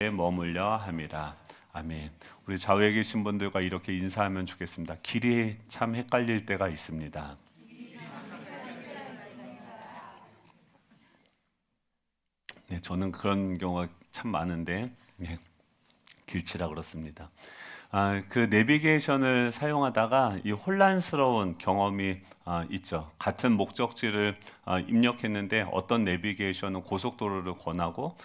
때 머물려 함이라. 아멘. 우리 좌우에 계신 분들과 이렇게 인사하면 좋겠습니다. 길이 참 헷갈릴 때가 있습니다. 네, 저는 그런 경우가 참 많은데 길치라 그렇습니다. 그 내비게이션을 사용하다가 이 혼란스러운 경험이 있죠. 같은 목적지를 입력했는데 어떤 내비게이션은 고속도로를 권하고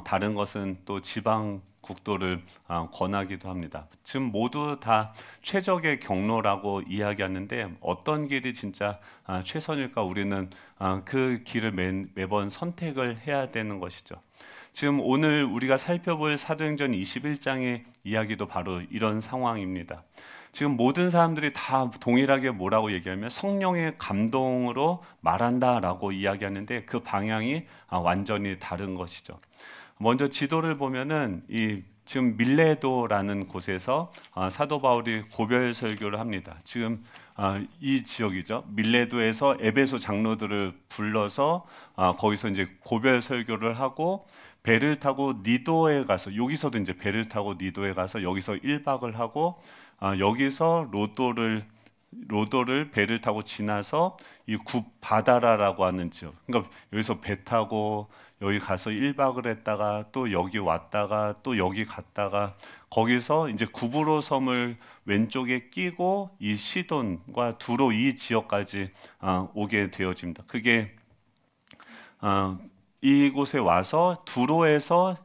다른 것은 또 지방 국도를 권하기도 합니다. 지금 모두 다 최적의 경로라고 이야기하는데 어떤 길이 진짜 최선일까? 우리는 그 길을 매번 선택을 해야 되는 것이죠. 지금 오늘 우리가 살펴볼 사도행전 21장의 이야기도 바로 이런 상황입니다. 지금 모든 사람들이 다 동일하게 뭐라고 얘기하면 성령의 감동으로 말한다라고 이야기하는데 그 방향이 완전히 다른 것이죠. 먼저 지도를 보면은 지금 밀레도라는 곳에서 사도 바울이 고별 설교를 합니다. 지금 이 지역이죠. 밀레도에서 에베소 장로들을 불러서 거기서 이제 고별 설교를 하고 배를 타고 니도에 가서 여기서도 이제 배를 타고 니도에 가서 여기서 1박을 하고 여기서 로도를 배를 타고 지나서 이 굽바다라라고 하는 지역. 그러니까 여기서 배 타고 여기 가서 1박을 했다가 또 여기 왔다가 또 여기 갔다가 거기서 이제 구브로 섬을 왼쪽에 끼고 이 시돈과 두로 이 지역까지 오게 되어집니다. 그게 이곳에 와서 두로에서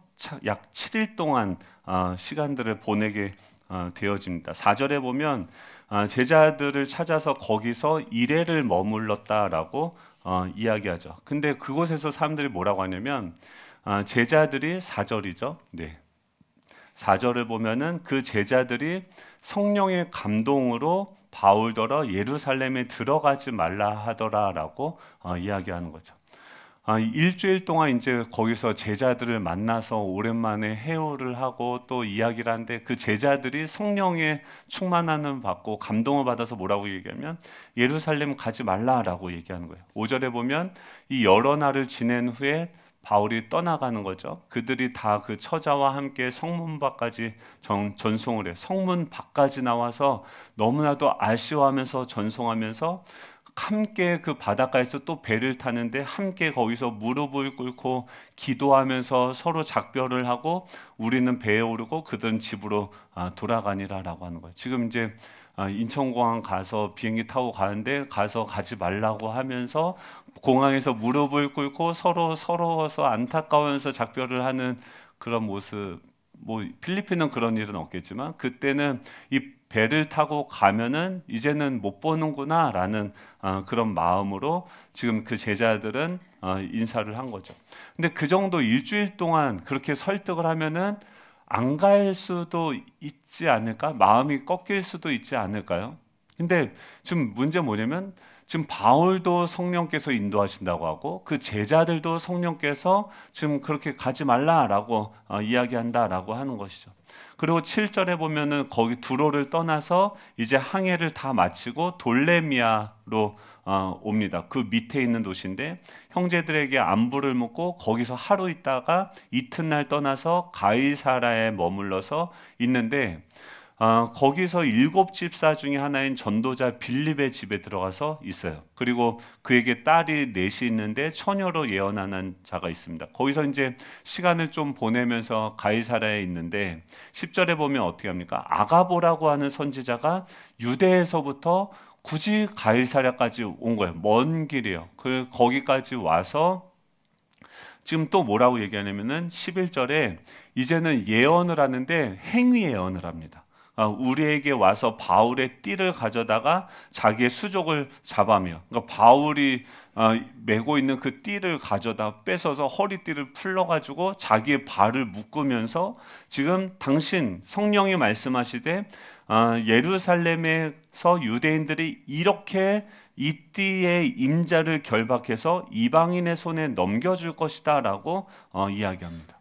약 7일 동안 시간들을 보내게 되어집니다. 4절에 보면 제자들을 찾아서 거기서 이레를 머물렀다라고 이야기하죠. 근데 그곳에서 사람들이 뭐라고 하냐면 제자들이 4절이죠. 네. 4절을 보면은 그 제자들이 성령의 감동으로 바울더러 예루살렘에 들어가지 말라 하더라라고 이야기하는 거죠. 일주일 동안 이제 거기서 제자들을 만나서 오랜만에 회오를 하고 또 이야기를 하는데 그 제자들이 성령의 충만함을 받고 감동을 받아서 뭐라고 얘기하면 예루살렘 가지 말라라고 얘기하는 거예요. 5절에 보면 이 여러 날을 지낸 후에 바울이 떠나가는 거죠. 그들이 다 그 처자와 함께 성문 밖까지 전송을 해요. 성문 밖까지 나와서 너무나도 아쉬워하면서 전송하면서 함께 그 바닷가에서 또 배를 타는데 함께 거기서 무릎을 꿇고 기도하면서 서로 작별을 하고 우리는 배에 오르고 그들은 집으로 돌아가니라라고 하는 거예요. 지금 이제 인천공항 가서 비행기 타고 가는데 가서 가지 말라고 하면서 공항에서 무릎을 꿇고 서로 서러워서 안타까워하면서 작별을 하는 그런 모습. 뭐 필리핀은 그런 일은 없겠지만 그때는 이 배를 타고 가면은 이제는 못 보는구나라는 그런 마음으로 지금 그 제자들은 인사를 한 거죠. 근데 그 정도 일주일 동안 그렇게 설득을 하면은 안 갈 수도 있지 않을까? 마음이 꺾일 수도 있지 않을까요? 근데 지금 문제 뭐냐면 지금 바울도 성령께서 인도하신다고 하고 그 제자들도 성령께서 지금 그렇게 가지 말라라고 이야기한다라고 하는 것이죠. 그리고 7절에 보면은 거기 두로를 떠나서 이제 항해를 다 마치고 돌레미아로 옵니다. 그 밑에 있는 도시인데 형제들에게 안부를 묻고 거기서 하루 있다가 이튿날 떠나서 가이사라에 머물러서 있는데 거기서 7 집사 중에 하나인 전도자 빌립의 집에 들어가서 있어요. 그리고 그에게 딸이 넷이 있는데 처녀로 예언하는 자가 있습니다. 거기서 이제 시간을 좀 보내면서 가이사라에 있는데 10절에 보면 어떻게 합니까? 아가보라고 하는 선지자가 유대에서부터 굳이 가이사랴까지 온 거예요. 먼 길이에요. 거기까지 와서 지금 또 뭐라고 얘기하냐면은 11절에 이제는 예언을 하는데 행위 예언을 합니다. 우리에게 와서 바울의 띠를 가져다가 자기의 수족을 잡아며, 그러니까 바울이 메고 있는 그 띠를 가져다 뺏어서 허리띠를 풀러가지고 자기의 발을 묶으면서 지금 당신 성령이 말씀하시되 예루살렘에서 유대인들이 이렇게 이 띠의 임자를 결박해서 이방인의 손에 넘겨줄 것이다 라고 이야기합니다.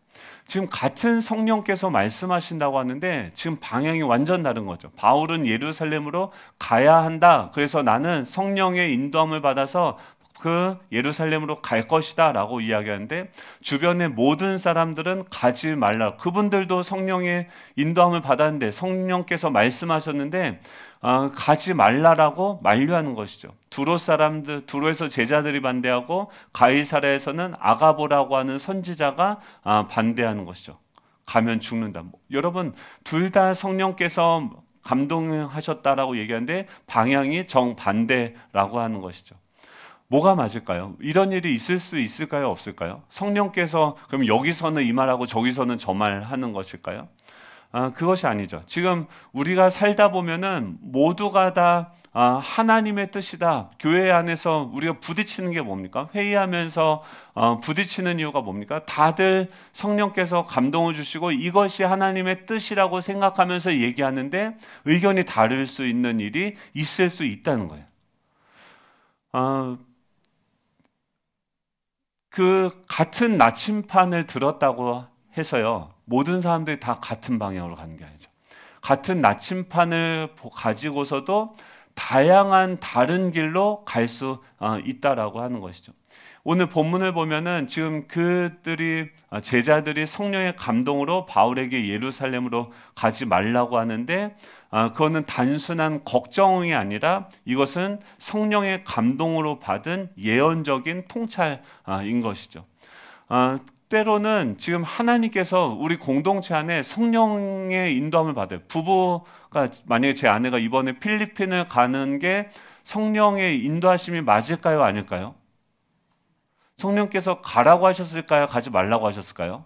지금 같은 성령께서 말씀하신다고 하는데 지금 방향이 완전 다른 거죠. 바울은 예루살렘으로 가야 한다. 그래서 나는 성령의 인도함을 받아서 그 예루살렘으로 갈 것이다 라고 이야기하는데, 주변의 모든 사람들은 가지 말라. 그분들도 성령의 인도함을 받았는데, 성령께서 말씀하셨는데 가지 말라라고 만류하는 것이죠. 두로에서 제자들이 반대하고 가이사랴에서는 아가보라고 하는 선지자가 반대하는 것이죠. 가면 죽는다. 여러분, 둘 다 성령께서 감동하셨다라고 얘기하는데 방향이 정반대라고 하는 것이죠. 뭐가 맞을까요? 이런 일이 있을 수 있을까요? 없을까요? 성령께서 그럼 여기서는 이 말하고 저기서는 저 말하는 것일까요? 그것이 아니죠. 지금 우리가 살다 보면은 모두가 다 하나님의 뜻이다. 교회 안에서 우리가 부딪히는 게 뭡니까? 회의하면서 부딪히는 이유가 뭡니까? 다들 성령께서 감동을 주시고 이것이 하나님의 뜻이라고 생각하면서 얘기하는데 의견이 다를 수 있는 일이 있을 수 있다는 거예요. 그 같은 나침판을 들었다고 해서요, 모든 사람들이 다 같은 방향으로 가는 게 아니죠. 같은 나침판을 가지고서도 다양한 다른 길로 갈 수 있다라고 하는 것이죠. 오늘 본문을 보면은 지금 제자들이 성령의 감동으로 바울에게 예루살렘으로 가지 말라고 하는데, 그거는 단순한 걱정이 아니라 이것은 성령의 감동으로 받은 예언적인 통찰인 것이죠. 때로는 지금 하나님께서 우리 공동체 안에 성령의 인도함을 받아요. 부부가 만약에 제 아내가 이번에 필리핀을 가는 게 성령의 인도하심이 맞을까요? 아닐까요? 성령께서 가라고 하셨을까요? 가지 말라고 하셨을까요?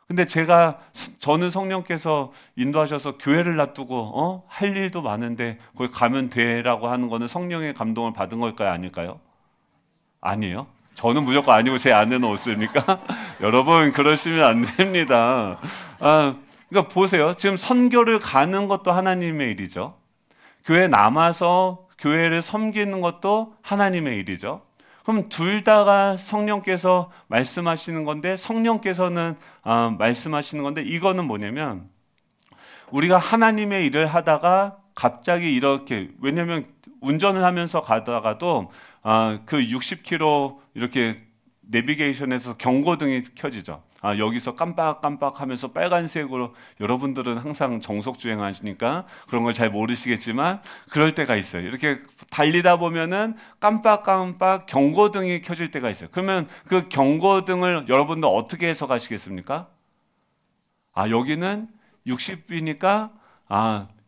근데 저는 성령께서 인도하셔서 교회를 놔두고 할 일도 많은데 거기 가면 돼라고 하는 거는 성령의 감동을 받은 걸까요? 아닐까요? 아니에요? 저는 무조건 아니고 제 아내는 없습니까? 여러분, 그러시면 안 됩니다. 그러니까 보세요. 지금 선교를 가는 것도 하나님의 일이죠. 교회 남아서 교회를 섬기는 것도 하나님의 일이죠. 그럼 둘 다가 성령께서 말씀하시는 건데, 성령께서는 말씀하시는 건데, 이거는 뭐냐면 우리가 하나님의 일을 하다가 갑자기 이렇게, 왜냐면 운전을 하면서 가다가도 그 60km 이렇게 내비게이션에서 경고등이 켜지죠. 여기서 깜빡깜빡 하면서 빨간색으로, 여러분들은 항상 정속주행 하시니까 그런 걸 잘 모르시겠지만 그럴 때가 있어요. 이렇게 달리다 보면은 깜빡깜빡 경고등이 켜질 때가 있어요. 그러면 그 경고등을 여러분들 어떻게 해석하시겠습니까? 여기는 60이니까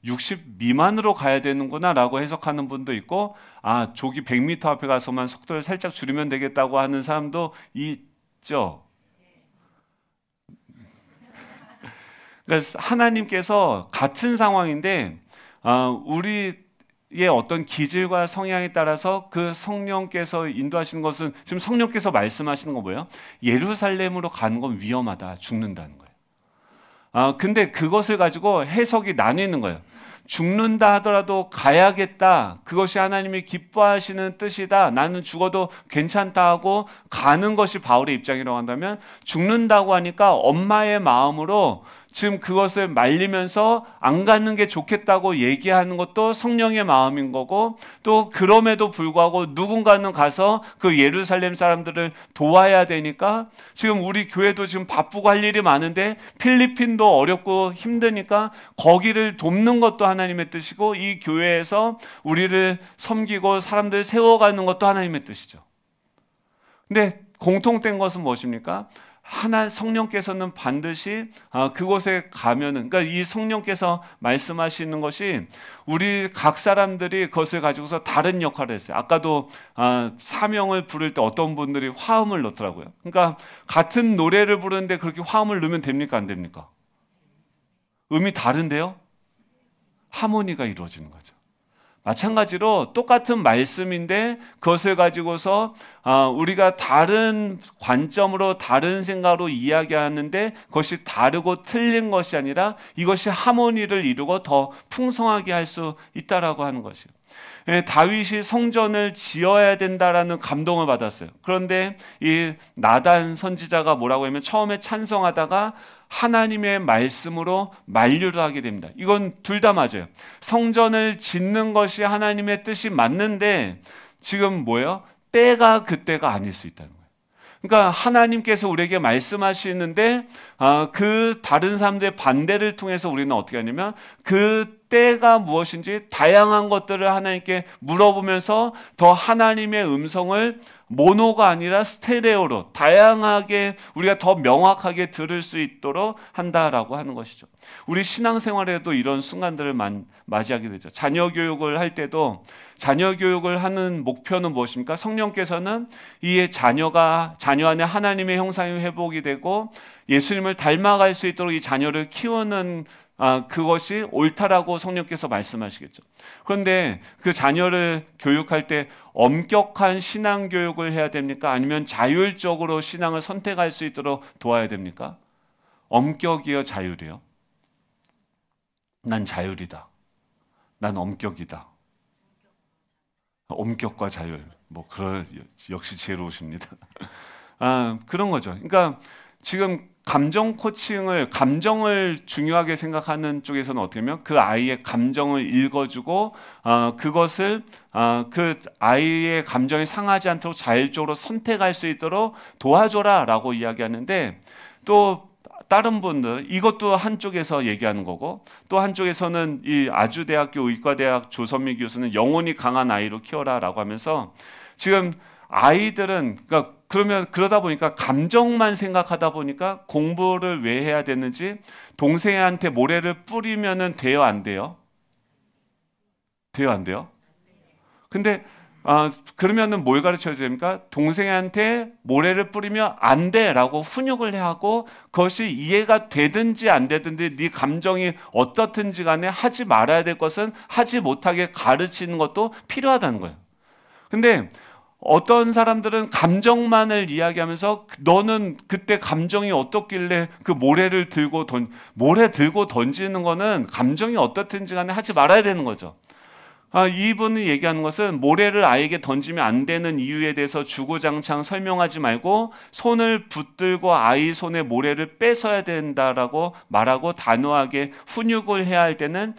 60 미만으로 가야 되는구나 라고 해석하는 분도 있고, 저기 100m 앞에 가서만 속도를 살짝 줄이면 되겠다고 하는 사람도 있죠. 그러니까 하나님께서 같은 상황인데 우리의 어떤 기질과 성향에 따라서 그 성령께서 인도하시는 것은, 지금 성령께서 말씀하시는 거 뭐예요? 예루살렘으로 가는 건 위험하다, 죽는다는 거예요. 근데 그것을 가지고 해석이 나뉘는 거예요. 죽는다 하더라도 가야겠다, 그것이 하나님이 기뻐하시는 뜻이다, 나는 죽어도 괜찮다 하고 가는 것이 바울의 입장이라고 한다면, 죽는다고 하니까 엄마의 마음으로 지금 그것을 말리면서 안 가는 게 좋겠다고 얘기하는 것도 성령의 마음인 거고, 또 그럼에도 불구하고 누군가는 가서 그 예루살렘 사람들을 도와야 되니까, 지금 우리 교회도 지금 바쁘고 할 일이 많은데 필리핀도 어렵고 힘드니까 거기를 돕는 것도 하나님의 뜻이고, 이 교회에서 우리를 섬기고 사람들 세워가는 것도 하나님의 뜻이죠. 근데 공통된 것은 무엇입니까? 성령께서는 반드시 그곳에 가면은, 그러니까 이 성령께서 말씀하시는 것이 우리 각 사람들이 그것을 가지고서 다른 역할을 했어요. 아까도 사명을 부를 때 어떤 분들이 화음을 넣더라고요. 그러니까 같은 노래를 부르는데 그렇게 화음을 넣으면 됩니까? 안 됩니까? 음이 다른데요? 하모니가 이루어지는 거죠. 마찬가지로 똑같은 말씀인데 그것을 가지고서 우리가 다른 관점으로 다른 생각으로 이야기하는데 그것이 다르고 틀린 것이 아니라 이것이 하모니를 이루고 더 풍성하게 할 수 있다라고 하는 것이에요. 다윗이 성전을 지어야 된다라는 감동을 받았어요. 그런데 이 나단 선지자가 뭐라고 하면 처음에 찬성하다가 하나님의 말씀으로 만류를 하게 됩니다. 이건 둘 다 맞아요. 성전을 짓는 것이 하나님의 뜻이 맞는데 지금 뭐예요? 때가 그때가 아닐 수 있다는 거예요. 그러니까 하나님께서 우리에게 말씀하시는데 그 다른 사람들의 반대를 통해서 우리는 어떻게 하냐면 그 때가 무엇인지 다양한 것들을 하나님께 물어보면서 더 하나님의 음성을 모노가 아니라 스테레오로 다양하게 우리가 더 명확하게 들을 수 있도록 한다라고 하는 것이죠. 우리 신앙생활에도 이런 순간들을 맞이하게 되죠. 자녀 교육을 할 때도 자녀 교육을 하는 목표는 무엇입니까? 성령께서는 이 자녀 안에 하나님의 형상이 회복이 되고 예수님을 닮아갈 수 있도록 이 자녀를 키우는 그것이 옳다라고 성령께서 말씀하시겠죠. 그런데 그 자녀를 교육할 때 엄격한 신앙 교육을 해야 됩니까? 아니면 자율적으로 신앙을 선택할 수 있도록 도와야 됩니까? 엄격이요, 자율이요? 난 자율이다. 난 엄격이다. 엄격과 자율. 역시 지혜로우십니다. 그런 거죠. 그러니까 지금 감정을 중요하게 생각하는 쪽에서는 어떻게 하면 그 아이의 감정을 읽어주고 그것을 그 아이의 감정이 상하지 않도록 자율적으로 선택할 수 있도록 도와줘라라고 이야기하는데, 또 다른 분들 이것도 한쪽에서 얘기하는 거고, 또 한쪽에서는 이 아주대학교 의과대학 조선미 교수는 영혼이 강한 아이로 키워라라고 하면서 지금 아이들은 그러다 보니까 감정만 생각하다 보니까 공부를 왜 해야 되는지, 동생한테 모래를 뿌리면은 돼요, 안 돼요? 돼요, 안 돼요? 근데 그러면은 뭘 가르쳐야 됩니까? 동생한테 모래를 뿌리면 안 돼라고 훈육을 하고, 그것이 이해가 되든지 안 되든지 네 감정이 어떻든지 간에 하지 말아야 될 것은 하지 못하게 가르치는 것도 필요하다는 거예요. 근데 어떤 사람들은 감정만을 이야기하면서 너는 그때 감정이 어떻길래 그 모래 들고 던지는 거는 감정이 어떻든지 간에 하지 말아야 되는 거죠. 이분이 얘기하는 것은 모래를 아이에게 던지면 안 되는 이유에 대해서 주구장창 설명하지 말고 손을 붙들고 아이 손에 모래를 뺏어야 된다라고 말하고, 단호하게 훈육을 해야 할 때는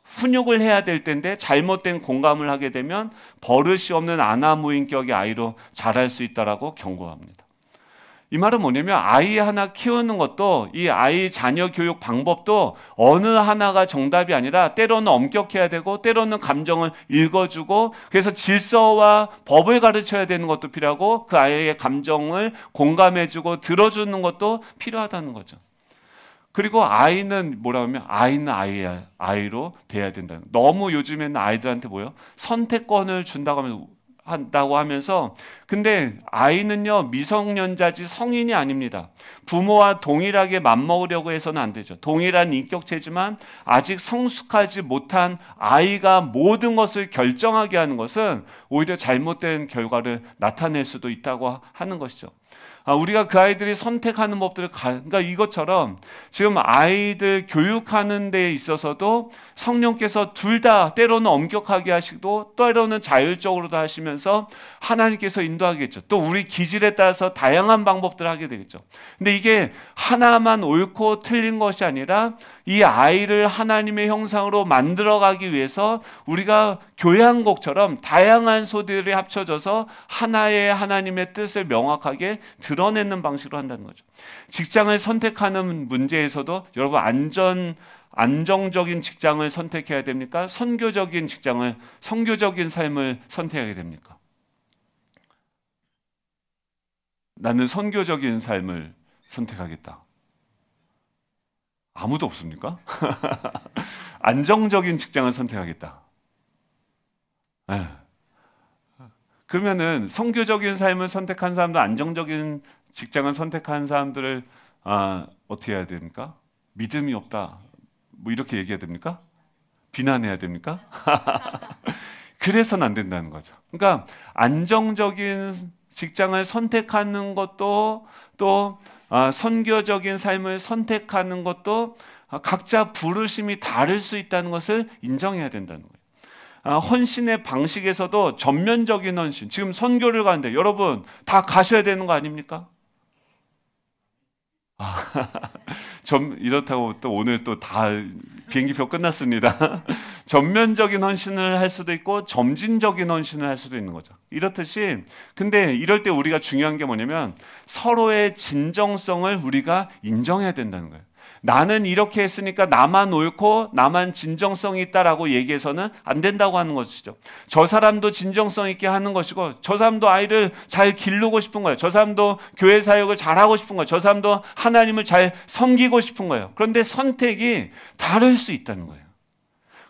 훈육을 해야 될 텐데 잘못된 공감을 하게 되면 버릇이 없는 아나무인격의 아이로 자랄 수 있다라고 경고합니다. 이 말은 뭐냐면 아이 하나 키우는 것도, 이 아이 자녀 교육 방법도 어느 하나가 정답이 아니라 때로는 엄격해야 되고 때로는 감정을 읽어주고, 그래서 질서와 법을 가르쳐야 되는 것도 필요하고 그 아이의 감정을 공감해주고 들어주는 것도 필요하다는 거죠. 그리고 아이는 뭐라고 하면 아이는 아이로 돼야 된다. 너무 요즘에는 아이들한테 선택권을 한다고 하면서, 근데 아이는요 미성년자지 성인이 아닙니다. 부모와 동일하게 맞먹으려고 해서는 안 되죠. 동일한 인격체지만 아직 성숙하지 못한 아이가 모든 것을 결정하게 하는 것은 오히려 잘못된 결과를 나타낼 수도 있다고 하는 것이죠. 우리가 그 아이들이 선택하는 법들을 그러니까 이것처럼 지금 아이들 교육하는 데 있어서도 성령께서 둘 다 때로는 엄격하게 하시고 때로는 자율적으로도 하시면서 하나님께서 인도하겠죠. 또 우리 기질에 따라서 다양한 방법들을 하게 되겠죠. 근데 이게 하나만 옳고 틀린 것이 아니라 이 아이를 하나님의 형상으로 만들어가기 위해서 우리가 교향곡처럼 다양한 소들이 합쳐져서 하나의 하나님의 뜻을 명확하게 드러내는 방식으로 한다는 거죠. 직장을 선택하는 문제에서도 여러분 안정적인 직장을 선택해야 됩니까? 선교적인 삶을 선택하게 됩니까? 나는 선교적인 삶을 선택하겠다. 아무도 없습니까? 안정적인 직장을 선택하겠다. 네. 그러면은 선교적인 삶을 선택한 사람도 안정적인 직장을 선택한 사람들을 어떻게 해야 됩니까? 믿음이 없다. 이렇게 얘기해야 됩니까? 비난해야 됩니까? 그래서는 안 된다는 거죠. 그러니까 안정적인 직장을 선택하는 것도, 또 선교적인 삶을 선택하는 것도 각자 부르심이 다를 수 있다는 것을 인정해야 된다는 거예요. 헌신의 방식에서도 전면적인 헌신, 지금 선교를 가는데 여러분 다 가셔야 되는 거 아닙니까? 이렇다고 또 오늘 또 다 비행기표 끝났습니다. 전면적인 헌신을 할 수도 있고 점진적인 헌신을 할 수도 있는 거죠. 이렇듯이 근데 이럴 때 우리가 중요한 게 뭐냐면 서로의 진정성을 우리가 인정해야 된다는 거예요. 나는 이렇게 했으니까 나만 옳고 나만 진정성이 있다라고 얘기해서는 안 된다고 하는 것이죠. 저 사람도 진정성 있게 하는 것이고 저 사람도 아이를 잘 기르고 싶은 거예요. 저 사람도 교회 사역을 잘하고 싶은 거예요. 저 사람도 하나님을 잘 섬기고 싶은 거예요. 그런데 선택이 다를 수 있다는 거예요.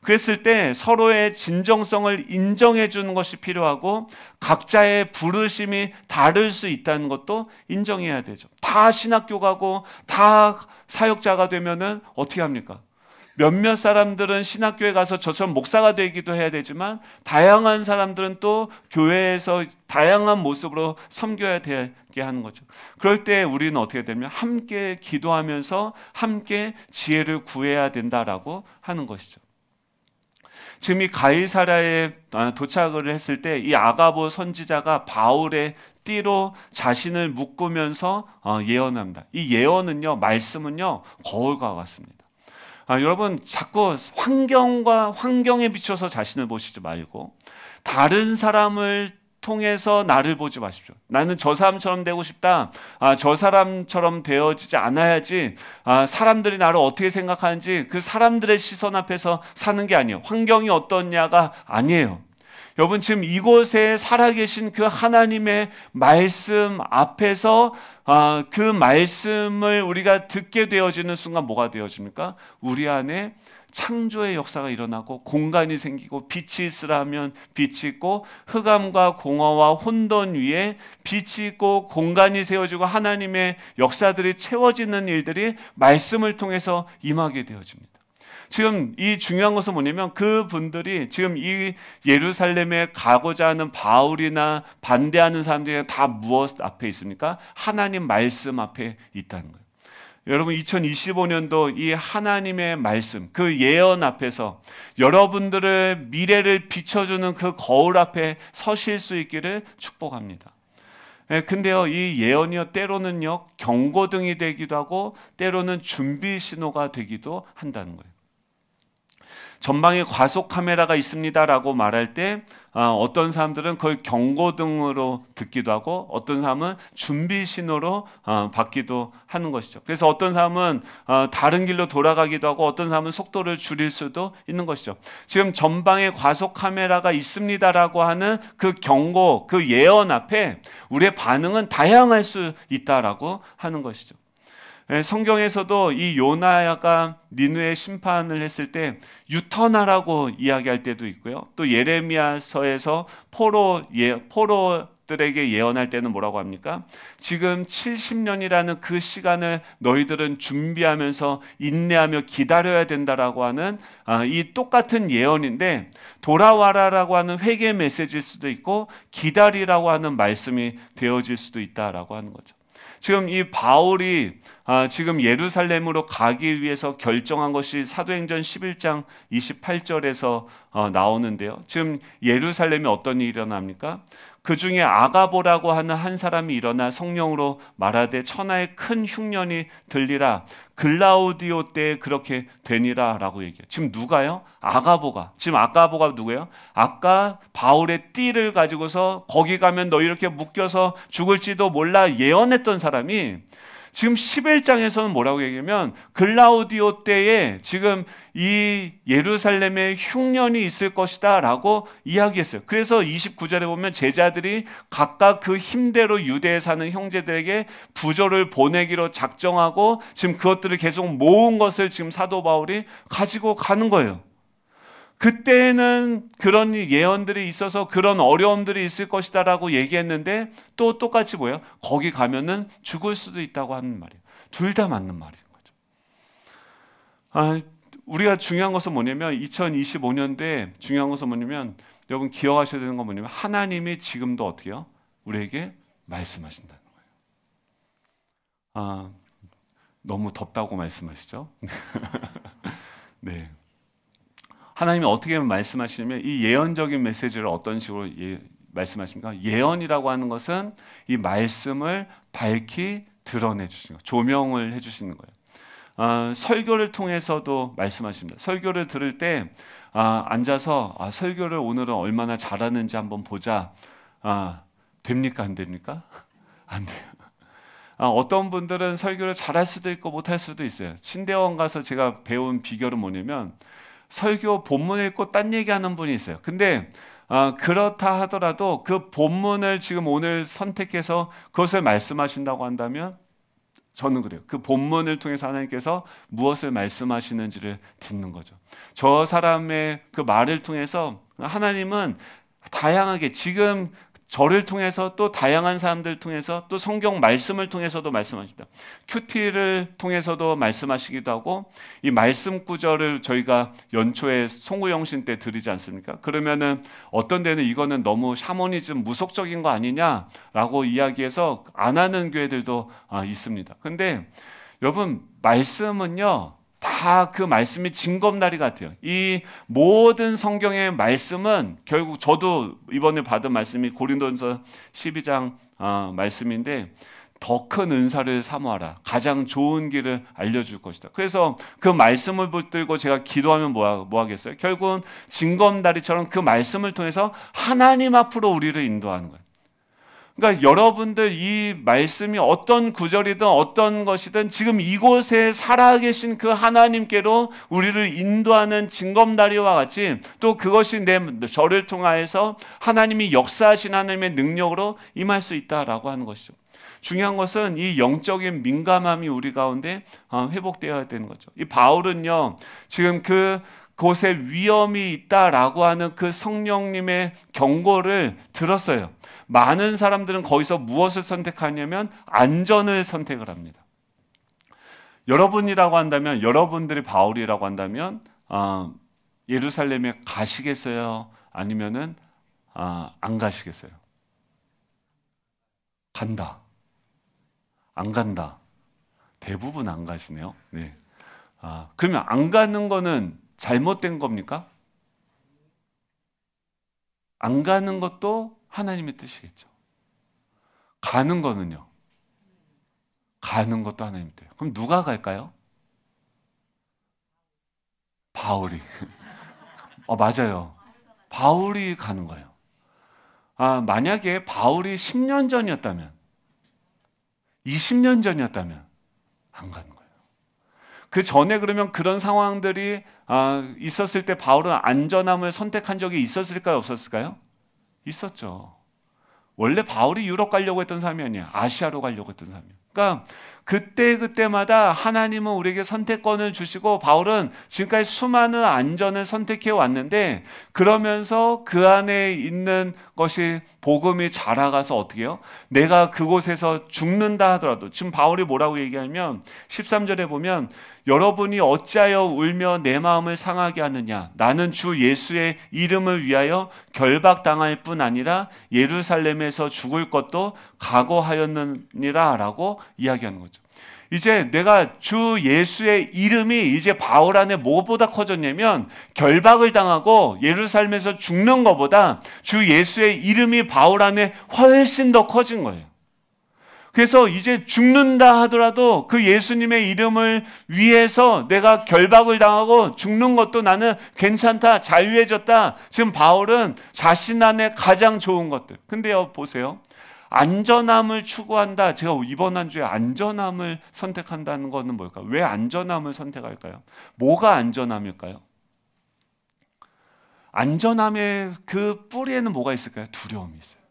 그랬을 때 서로의 진정성을 인정해 주는 것이 필요하고 각자의 부르심이 다를 수 있다는 것도 인정해야 되죠. 다 신학교 가고 다 사역자가 되면은 어떻게 합니까? 몇몇 사람들은 신학교에 가서 저처럼 목사가 되기도 해야 되지만 다양한 사람들은 또 교회에서 다양한 모습으로 섬겨야 되게 하는 거죠. 그럴 때 우리는 어떻게 되냐면 함께 기도하면서 함께 지혜를 구해야 된다라고 하는 것이죠. 지금 이 가이사랴에 도착을 했을 때 이 아가보 선지자가 바울의 띠로 자신을 묶으면서 예언합니다. 이 예언은요, 말씀은요, 거울과 같습니다. 여러분 자꾸 환경에 비춰서 자신을 보시지 말고 다른 사람을 통해서 나를 보지 마십시오. 나는 저 사람처럼 되고 싶다. 저 사람처럼 되어지지 않아야지. 사람들이 나를 어떻게 생각하는지 그 사람들의 시선 앞에서 사는 게 아니에요. 환경이 어떠냐가 아니에요. 여러분 지금 이곳에 살아계신 그 하나님의 말씀 앞에서 그 말씀을 우리가 듣게 되어지는 순간 뭐가 되어집니까? 우리 안에 창조의 역사가 일어나고 공간이 생기고 빛이 있으라 하면 빛이 있고 흑암과 공허와 혼돈 위에 빛이 있고 공간이 세워지고 하나님의 역사들이 채워지는 일들이 말씀을 통해서 임하게 되어집니다. 지금 이 중요한 것은 뭐냐면 그분들이 지금 이 예루살렘에 가고자 하는 바울이나 반대하는 사람들이 다 무엇 앞에 있습니까? 하나님 말씀 앞에 있다는 거예요. 여러분 2025년도 이 하나님의 말씀, 그 예언 앞에서 여러분들의 미래를 비춰주는 그 거울 앞에 서실 수 있기를 축복합니다. 근데요, 이 예언이요, 때로는요, 경고등이 되기도 하고, 때로는 준비 신호가 되기도 한다는 거예요. 전방에 과속 카메라가 있습니다라고 말할 때 어떤 사람들은 그걸 경고등으로 듣기도 하고 어떤 사람은 준비 신호로 받기도 하는 것이죠. 그래서 어떤 사람은 다른 길로 돌아가기도 하고 어떤 사람은 속도를 줄일 수도 있는 것이죠. 지금 전방에 과속 카메라가 있습니다라고 하는 그 경고, 그 예언 앞에 우리의 반응은 다양할 수 있다라고 하는 것이죠. 성경에서도 이 요나야가 니느웨 심판을 했을 때 유턴하라고 이야기할 때도 있고요. 또 예레미야서에서 포로들에게 예언할 때는 뭐라고 합니까? 지금 70년이라는 그 시간을 너희들은 준비하면서 인내하며 기다려야 된다라고 하는 이 똑같은 예언인데 돌아와라라고 하는 회개 메시지일 수도 있고 기다리라고 하는 말씀이 되어질 수도 있다라고 하는 거죠. 지금 이 바울이 지금 예루살렘으로 가기 위해서 결정한 것이 사도행전 11장 28절에서 나오는데요. 지금 예루살렘에 어떤 일이 일어납니까? 그 중에 아가보라고 하는 한 사람이 일어나 성령으로 말하되 천하의 큰 흉년이 들리라 글라우디오 때에 그렇게 되니라 라고 얘기해요. 지금 누가요? 아가보가. 지금 아가보가 누구예요? 아까 바울의 띠를 가지고서 거기 가면 너 이렇게 묶여서 죽을지도 몰라 예언했던 사람이 지금 11장에서는 뭐라고 얘기하면 글라우디오 때에 지금 이 예루살렘에 흉년이 있을 것이다 라고 이야기했어요. 그래서 29절에 보면 제자들이 각각 그 힘대로 유대에 사는 형제들에게 부조를 보내기로 작정하고 지금 그것들을 계속 모은 것을 지금 사도 바울이 가지고 가는 거예요. 그때는 그런 예언들이 있어서 그런 어려움들이 있을 것이다 라고 얘기했는데 또 똑같이 뭐예요? 거기 가면은 죽을 수도 있다고 하는 말이에요. 둘 다 맞는 말인 거죠. 우리가 중요한 것은 뭐냐면 2025년도에 중요한 것은 뭐냐면 여러분 기억하셔야 되는 건 뭐냐면 하나님이 지금도 어떻게 해요? 우리에게 말씀하신다는 거예요. 너무 덥다고 말씀하시죠? 네. 하나님이 어떻게 말씀하시냐면 이 예언적인 메시지를 어떤 식으로 말씀하십니까? 예언이라고 하는 것은 이 말씀을 밝히 드러내 주시는 거예요. 조명을 해 주시는 거예요. 설교를 통해서도 말씀하십니다. 설교를 들을 때 앉아서 설교를 오늘은 얼마나 잘하는지 한번 보자. 됩니까? 안 됩니까? 안 돼요. 어떤 분들은 설교를 잘할 수도 있고 못할 수도 있어요. 신대원 가서 제가 배운 비결은 뭐냐면 설교 본문 읽고 딴 얘기하는 분이 있어요. 근데 그렇다 하더라도 그 본문을 지금 오늘 선택해서 그것을 말씀하신다고 한다면 저는 그래요. 그 본문을 통해서 하나님께서 무엇을 말씀하시는지를 듣는 거죠. 저 사람의 그 말을 통해서 하나님은 다양하게 지금 저를 통해서 또 다양한 사람들을 통해서 또 성경 말씀을 통해서도 말씀하십니다. 큐티를 통해서도 말씀하시기도 하고 이 말씀 구절을 저희가 연초에 송구영신 때 드리지 않습니까? 그러면은 어떤 데는 이거는 너무 샤머니즘 무속적인 거 아니냐라고 이야기해서 안 하는 교회들도 있습니다. 근데 여러분 말씀은요 다 그 말씀이 징검다리 같아요. 이 모든 성경의 말씀은 결국 저도 이번에 받은 말씀이 고린도전서 12장 말씀인데 더 큰 은사를 사모하라. 가장 좋은 길을 알려줄 것이다. 그래서 그 말씀을 붙들고 제가 기도하면 뭐 하겠어요? 결국은 징검다리처럼 그 말씀을 통해서 하나님 앞으로 우리를 인도하는 거예요. 그러니까 여러분들 이 말씀이 어떤 구절이든 어떤 것이든 지금 이곳에 살아계신 그 하나님께로 우리를 인도하는 징검다리와 같이 또 그것이 저를 통하여서 하나님이 역사하신 하나님의 능력으로 임할 수 있다라고 하는 것이죠. 중요한 것은 이 영적인 민감함이 우리 가운데 회복되어야 되는 거죠. 이 바울은요 지금 그곳에 위험이 있다라고 하는 그 성령님의 경고를 들었어요. 많은 사람들은 거기서 무엇을 선택하냐면 안전을 선택을 합니다. 여러분이라고 한다면 여러분들이 바울이라고 한다면 예루살렘에 가시겠어요? 아니면은 안 가시겠어요? 간다. 안 간다. 대부분 안 가시네요. 네. 그러면 안 가는 거는 잘못된 겁니까? 안 가는 것도 하나님의 뜻이겠죠. 가는 거는요. 가는 것도 하나님의 뜻이에요. 그럼 누가 갈까요? 바울이. 맞아요. 바울이 가는 거예요. 만약에 바울이 10년 전이었다면 20년 전이었다면 안 가는 거예요. 그 전에 그러면 그런 상황들이 있었을 때 바울은 안전함을 선택한 적이 있었을까요? 없었을까요? 있었죠. 원래 바울이 유럽 가려고 했던 사람이 아니야. 아시아로 가려고 했던 사람이에요. 그러니까 그때마다 하나님은 우리에게 선택권을 주시고 바울은 지금까지 수많은 안전을 선택해 왔는데 그러면서 그 안에 있는 것이 복음이 자라가서 어떻게 해요? 내가 그곳에서 죽는다 하더라도 지금 바울이 뭐라고 얘기하면 13절에 보면 여러분이 어찌하여 울며 내 마음을 상하게 하느냐 나는 주 예수의 이름을 위하여 결박당할 뿐 아니라 예루살렘에서 죽을 것도 각오하였느니라 라고 이야기하는 거죠. 이제 내가 주 예수의 이름이 이제 바울 안에 무엇보다 커졌냐면 결박을 당하고 예루살렘에서 죽는 것보다 주 예수의 이름이 바울 안에 훨씬 더 커진 거예요. 그래서 이제 죽는다 하더라도 그 예수님의 이름을 위해서 내가 결박을 당하고 죽는 것도 나는 괜찮다, 자유해졌다. 지금 바울은 자신 안에 가장 좋은 것들. 근데요, 보세요. 안전함을 추구한다. 제가 이번 한 주에 안전함을 선택한다는 것은 뭘까요? 왜 안전함을 선택할까요? 뭐가 안전함일까요? 안전함의 그 뿌리에는 뭐가 있을까요? 두려움이 있어요.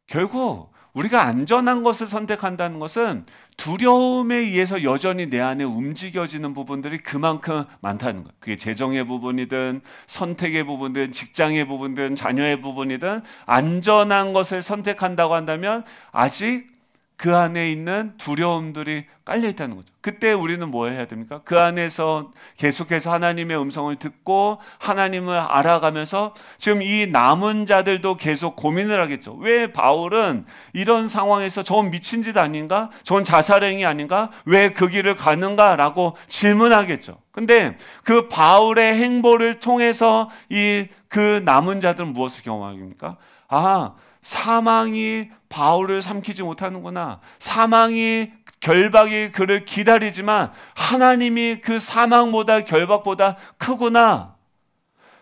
결국 우리가 안전한 것을 선택한다는 것은 두려움에 의해서 여전히 내 안에 움직여지는 부분들이 그만큼 많다는 거예요. 그게 재정의 부분이든 선택의 부분이든 직장의 부분이든 자녀의 부분이든 안전한 것을 선택한다고 한다면 아직 그 안에 있는 두려움들이 깔려 있다는 거죠. 그때 우리는 뭘 해야 됩니까? 그 안에서 계속해서 하나님의 음성을 듣고 하나님을 알아가면서 지금 이 남은 자들도 계속 고민을 하겠죠. 왜 바울은 이런 상황에서 저건 미친 짓 아닌가? 저건 자살행위 아닌가? 왜 그 길을 가는가? 라고 질문하겠죠. 근데 그 바울의 행보를 통해서 그 남은 자들은 무엇을 경험합니까? 사망이 바울을 삼키지 못하는구나. 사망이 결박이 그를 기다리지만 하나님이 그 사망보다 결박보다 크구나.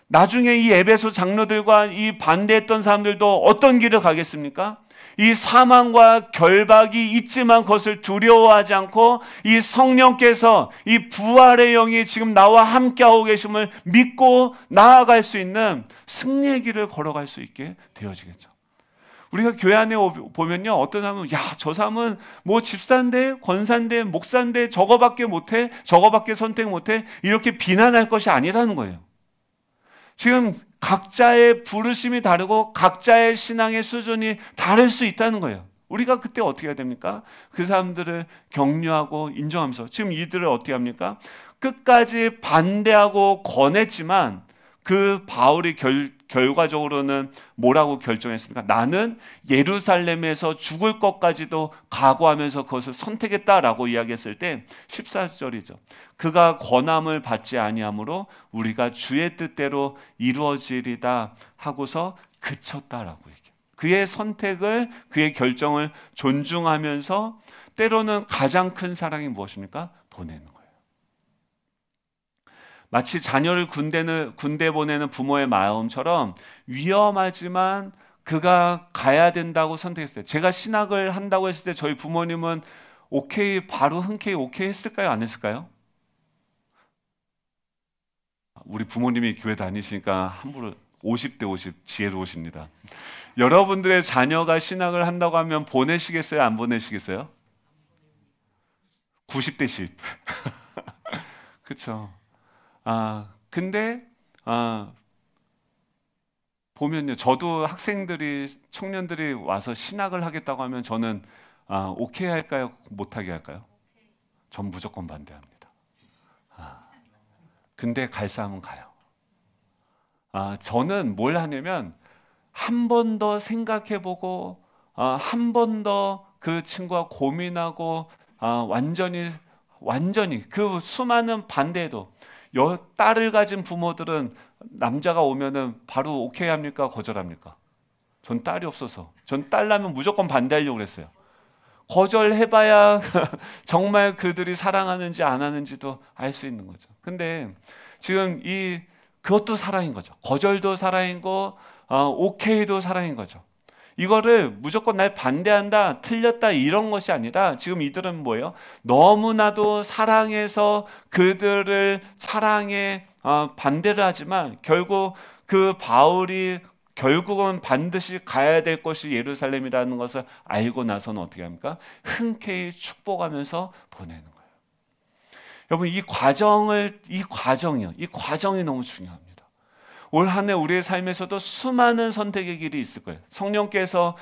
나중에 이 에베소 장로들과 이 반대했던 사람들도 어떤 길을 가겠습니까? 이 사망과 결박이 있지만 그것을 두려워하지 않고 이 성령께서 이 부활의 영이 지금 나와 함께하고 계심을 믿고 나아갈 수 있는 승리의 길을 걸어갈 수 있게 되어지겠죠. 우리가 교회 안에 보면요, 어떤 사람은 야, 저 사람은 뭐 집사인데 권사인데 목사인데 저거밖에 못해, 저거밖에 선택 못해, 이렇게 비난할 것이 아니라는 거예요. 지금 각자의 부르심이 다르고 각자의 신앙의 수준이 다를 수 있다는 거예요. 우리가 그때 어떻게 해야 됩니까? 그 사람들을 격려하고 인정하면서, 지금 이들을 어떻게 합니까? 끝까지 반대하고 권했지만 그 바울이 결과적으로는 뭐라고 결정했습니까? 나는 예루살렘에서 죽을 것까지도 각오하면서 그것을 선택했다라고 이야기했을 때 14절이죠. 그가 권함을 받지 아니하므로 우리가 주의 뜻대로 이루어지리다 하고서 그쳤다라고 얘기해요. 그의 선택을, 그의 결정을 존중하면서 때로는 가장 큰 사랑이 무엇입니까? 보내는 거예요. 마치 자녀를 군대 보내는 부모의 마음처럼 위험하지만 그가 가야 된다고 선택했어요. 제가 신학을 한다고 했을 때 저희 부모님은 오케이, 바로 흔쾌히 오케이 했을까요? 안 했을까요? 우리 부모님이 교회 다니시니까 함부로 50대 50 지혜로우십니다. 여러분들의 자녀가 신학을 한다고 하면 보내시겠어요? 안 보내시겠어요? 90대 10. 그렇죠. 근데 보면요, 저도 학생들이, 청년들이 와서 신학을 하겠다고 하면 저는 오케이 할까요? 못하게 할까요? 전 무조건 반대합니다. 근데 갈 사람은 가요. 저는 뭘 하냐면 한 번 더 생각해보고 한 번 더 그 친구와 고민하고 완전히 그 수많은 반대에도 딸을 가진 부모들은 남자가 오면은 바로 오케이 합니까? 거절합니까? 전 딸이 없어서, 전 딸 낳으면 무조건 반대하려고 그랬어요. 거절해봐야 정말 그들이 사랑하는지 안 하는지도 알 수 있는 거죠. 근데 지금 그것도 사랑인 거죠. 거절도 사랑이고 오케이도 사랑인 거죠. 이거를 무조건 날 반대한다, 틀렸다 이런 것이 아니라 지금 이들은 뭐예요? 너무나도 사랑해서 그들을 사랑에 반대를 하지만 결국 그 바울이 결국은 반드시 가야 될 것이 예루살렘이라는 것을 알고 나서는 어떻게 합니까? 흔쾌히 축복하면서 보내는 거예요. 여러분, 이 과정이 너무 중요합니다. 올 한 해 우리의 삶에서도 수많은 선택의 길이 있을 거예요. 성령께서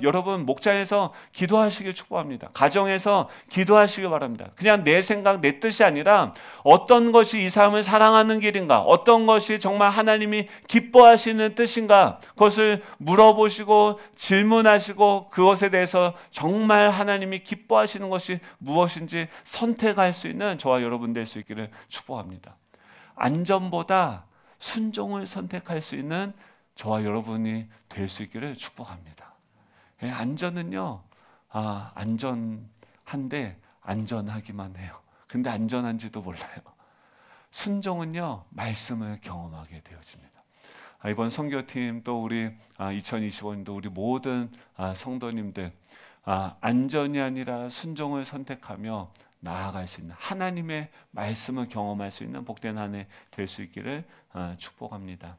여러분 목장에서 기도하시길 축복합니다. 가정에서 기도하시길 바랍니다. 그냥 내 생각, 내 뜻이 아니라 어떤 것이 이 삶을 사랑하는 길인가, 어떤 것이 정말 하나님이 기뻐하시는 뜻인가, 그것을 물어보시고 질문하시고 그것에 대해서 정말 하나님이 기뻐하시는 것이 무엇인지 선택할 수 있는 저와 여러분 될 수 있기를 축복합니다. 안전보다 순종을 선택할 수 있는 저와 여러분이 될 수 있기를 축복합니다. 안전은요, 안전한데 안전하기만 해요. 근데 안전한지도 몰라요. 순종은요, 말씀을 경험하게 되어집니다. 이번 선교팀 또 우리 2025년도 우리 모든 성도님들 안전이 아니라 순종을 선택하며 나아갈 수 있는 하나님의 말씀을 경험할 수 있는 복된 한 해 될 수 있기를 축복합니다.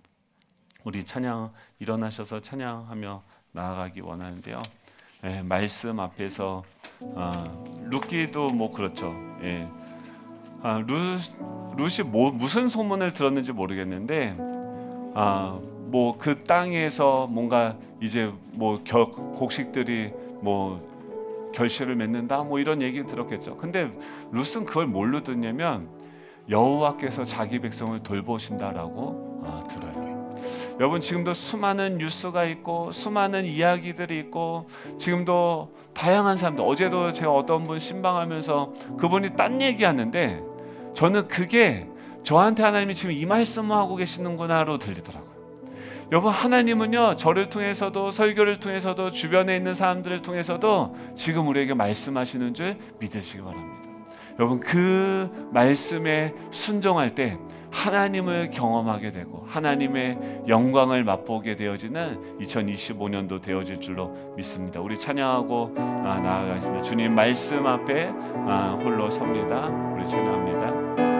우리 찬양 일어나셔서 찬양하며 나아가기 원하는데요. 말씀 앞에서 룻기도 뭐 그렇죠. 룻이 무슨 소문을 들었는지 모르겠는데 뭐 그 땅에서 뭔가 이제 뭐 곡식들이 뭐 결실을 맺는다 뭐 이런 얘기 들었겠죠. 근데 룻은 그걸 뭘로 듣냐면 여호와께서 자기 백성을 돌보신다라고 들어요. 여러분, 지금도 수많은 뉴스가 있고 수많은 이야기들이 있고 지금도 다양한 사람들, 어제도 제가 어떤 분 신방하면서 그분이 딴 얘기하는데 저는 그게 저한테 하나님이 지금 이 말씀을 하고 계시는구나로 들리더라고요. 여러분, 하나님은요 저를 통해서도 설교를 통해서도 주변에 있는 사람들을 통해서도 지금 우리에게 말씀하시는 줄 믿으시기 바랍니다. 여러분, 그 말씀에 순종할 때 하나님을 경험하게 되고 하나님의 영광을 맛보게 되어지는 2025년도 되어질 줄로 믿습니다. 우리 찬양하고 나아가겠습니다. 주님 말씀 앞에 홀로 섭니다. 우리 찬양합니다.